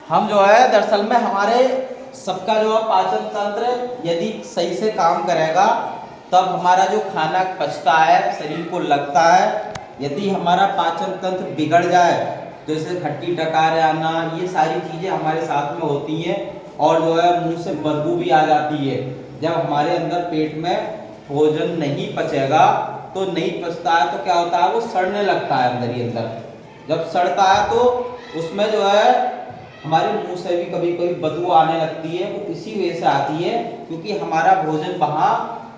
हम जो है दरअसल में हमारे सबका जो है पाचन तंत्र यदि सही से काम करेगा तब हमारा जो खाना पचता है शरीर को लगता है। यदि हमारा पाचन तंत्र बिगड़ जाए जैसे खट्टी डकार आना, ये सारी चीज़ें हमारे साथ में होती हैं और जो है मुंह से बदबू भी आ जाती है। जब हमारे अंदर पेट में भोजन नहीं पचेगा तो नहीं पचता है तो क्या होता है, वो सड़ने लगता है अंदर ही अंदर। जब सड़ता है तो उसमें जो है हमारे मुंह से भी कभी कभी बदबू आने लगती है। वो इसी वजह से आती है क्योंकि हमारा भोजन वहाँ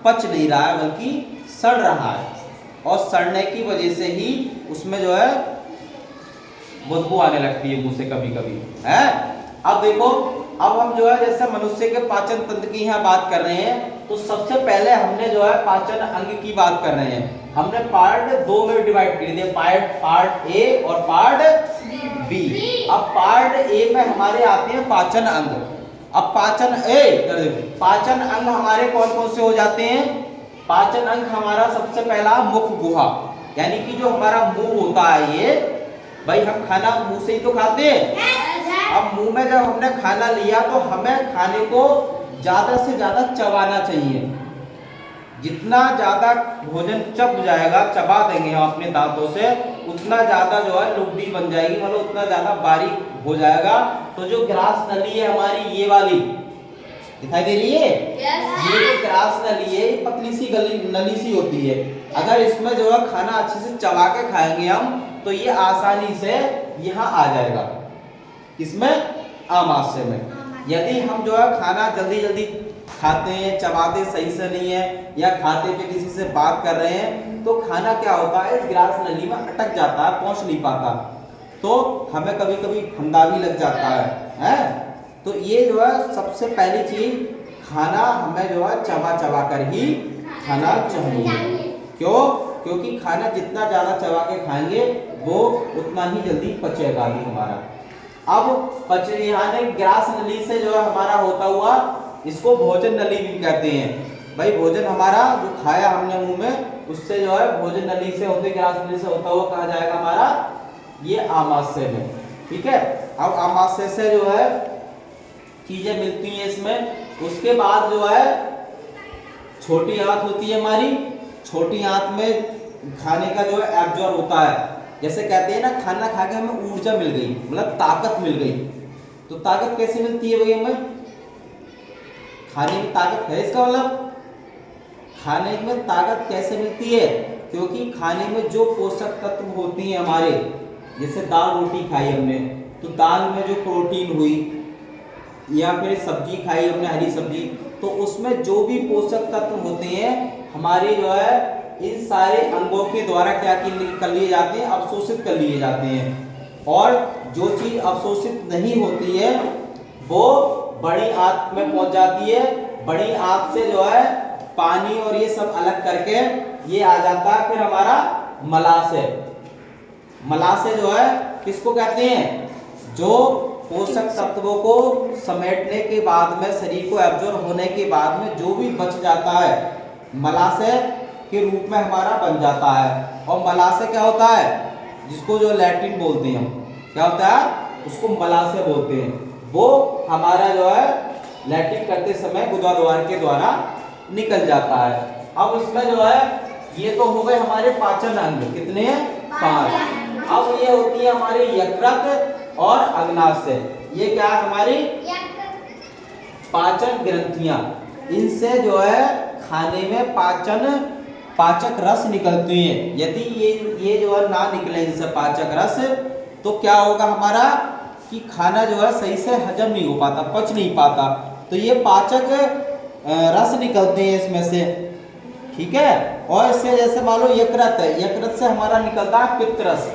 पच नहीं रहा है बल्कि सड़ रहा है, और सड़ने की वजह से ही उसमें जो है बदबू आने लगती है मुंह से कभी कभी है। अब देखो, अब हम जो है जैसे मनुष्य के पाचन तंत्र की यहाँ बात कर रहे हैं तो सबसे पहले हमने जो है पाचन अंग की बात कर रहे हैं। हमने पार्ट दो में डिवाइड कर दिया, पार्ट ए और पार्ट बी। अब पार्ट ए में हमारे आते हैं पाचन अंग। अब पाचन पाचन अंग हमारे कौन कौन से हो जाते हैं? पाचन अंग हमारा सबसे पहला मुख गुहा, यानी कि जो हमारा मुंह होता है, ये भाई हम खाना मुंह से ही तो खाते हैं। अब मुंह में जब हमने खाना लिया तो हमें खाने को ज्यादा से ज्यादा चबाना चाहिए। जितना ज्यादा भोजन चब जाएगा, चबा देंगे हम अपने दांतों से, उतना ज्यादा जो है लुगदी बन जाएगी, मतलब उतना ज्यादा बारीक हो जाएगा। तो जो ग्रास नली है हमारी, ये वाली दिखाई दे रही है, ये जो ग्रास नली है, ये पतली सी नली सी होती है। अगर इसमें जो है खाना अच्छे से चबा के खाएंगे हम तो ये आसानी से यहाँ आ जाएगा, इसमें आमाशय में। यदि हम जो है खाना जल्दी जल्दी खाते हैं, चबाते सही से नहीं है, या खाते पे किसी से बात कर रहे हैं तो खाना क्या होता है, इस ग्रास नली में अटक जाता है, पहुंच नहीं पाता, तो हमें कभी कभी फंदा भी लग जाता है। तो ये जो है सबसे पहली चीज, खाना हमें जो है चबा चबा कर ही खाना चाहिए। क्यों? क्योंकि खाना जितना ज्यादा चबा के खाएंगे वो उतना ही जल्दी पचेगा भी हमारा। अब पचने ग्रास नली से जो है हमारा होता हुआ, इसको भोजन नली भी कहते हैं। भाई भोजन हमारा जो खाया हमने मुंह में, उससे जो है भोजन नली से होते, ग्रास नली से होता हुआ कहा जाएगा हमारा ये आमाशय में। ठीक है। अब आमाशय से जो है चीजें मिलती हैं इसमें। उसके बाद जो है छोटी आंत होती है हमारी। छोटी आंत में खाने का जो है एब्जॉर्ब होता है। जैसे कहते हैं ना, खाना खा के हमें ऊर्जा मिल गई, मतलब ताकत मिल गई। तो ताकत कैसे मिलती है भाई हमें? खाने में ताकत है, इसका मतलब खाने में ताकत कैसे मिलती है? क्योंकि खाने में जो पोषक तत्व होती हैं हमारे, जैसे दाल रोटी खाई हमने तो दाल में जो प्रोटीन हुई, या फिर सब्जी खाई हमने हरी सब्जी, तो उसमें जो भी पोषक तत्व होते हैं हमारे जो है इन सारे अंगों के द्वारा क्या कर लिए जाते हैं, अवशोषित कर लिए जाते हैं। और जो चीज अवशोषित नहीं होती है वो बड़ी आंत में पहुंच जाती है। बड़ी आंत से जो है पानी और ये सब अलग करके ये आ जाता है फिर हमारा मलाशय। मलाशय जो है किसको कहते हैं? जो पोषक तत्वों को समेटने के बाद में, शरीर को एब्जॉर्ब होने के बाद में जो भी बच जाता है, मलाशय के रूप में हमारा बन जाता है। और मलाशय क्या होता है? जिसको जो लैट्रिन बोलते हैं, क्या होता है? उसको मलाशय बोलते हैं। वो हमारा जो है लैट्रिन करते समय गुदाद्वार के द्वारा निकल जाता है। अब इसमें जो है ये तो हो गए हमारे पाचन अंग, कितने हैं? 5। अब ये होती है हमारी यकृत और अग्नाशय। ये क्या है? हमारी पाचन ग्रंथियां। इनसे जो है खाने में पाचक रस निकलती हैं। यदि ये जो है ना निकले इनसे पाचक रस, तो क्या होगा हमारा कि खाना जो है सही से हजम नहीं हो पाता, पच नहीं पाता। तो ये पाचक रस निकलते हैं इसमें से। ठीक है। और इससे जैसे मान लो यकृत है, यकृत से हमारा निकलता है पित्त रस,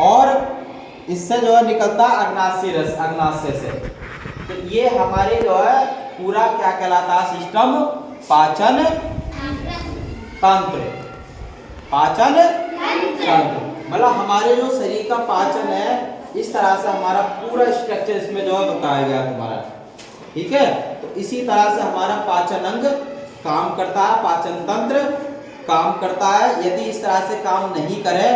और इससे जो है निकलता है अग्नाशय रस, अग्नाशय से। तो ये हमारे जो है पूरा क्या कहलाता है सिस्टम? पाचन तंत्र। पाचन तंत्र मतलब हमारे जो शरीर का पाचन है, इस तरह से हमारा पूरा स्ट्रक्चर इसमें जो है बताया गया तुम्हारा। ठीक है। तो इसी तरह से हमारा पाचन अंग काम करता है, पाचन तंत्र काम करता है। यदि इस तरह से काम नहीं करे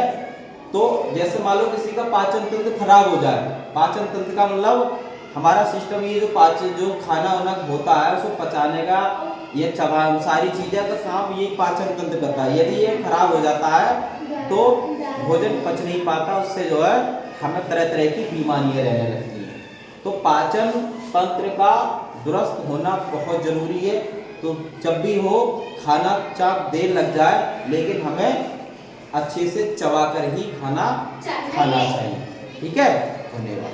तो जैसे मान लो किसी का पाचन तंत्र खराब हो जाए पाचन तंत्र का मतलब हमारा सिस्टम, ये जो खाना वाना होता है उसको पचाने का, ये चबा सारी चीज़ें का काम ये पाचन तंत्र करता है। यदि ये खराब हो जाता है तो भोजन पच नहीं पाता, उससे जो है हमें तरह तरह की बीमारियां रहने लगती हैं। तो पाचन तंत्र का दुरुस्त होना बहुत जरूरी है। तो जब भी हो खाना चाहे देर लग जाए, लेकिन हमें अच्छे से चबा कर ही खाना खाना चाहिए। ठीक है, धन्यवाद।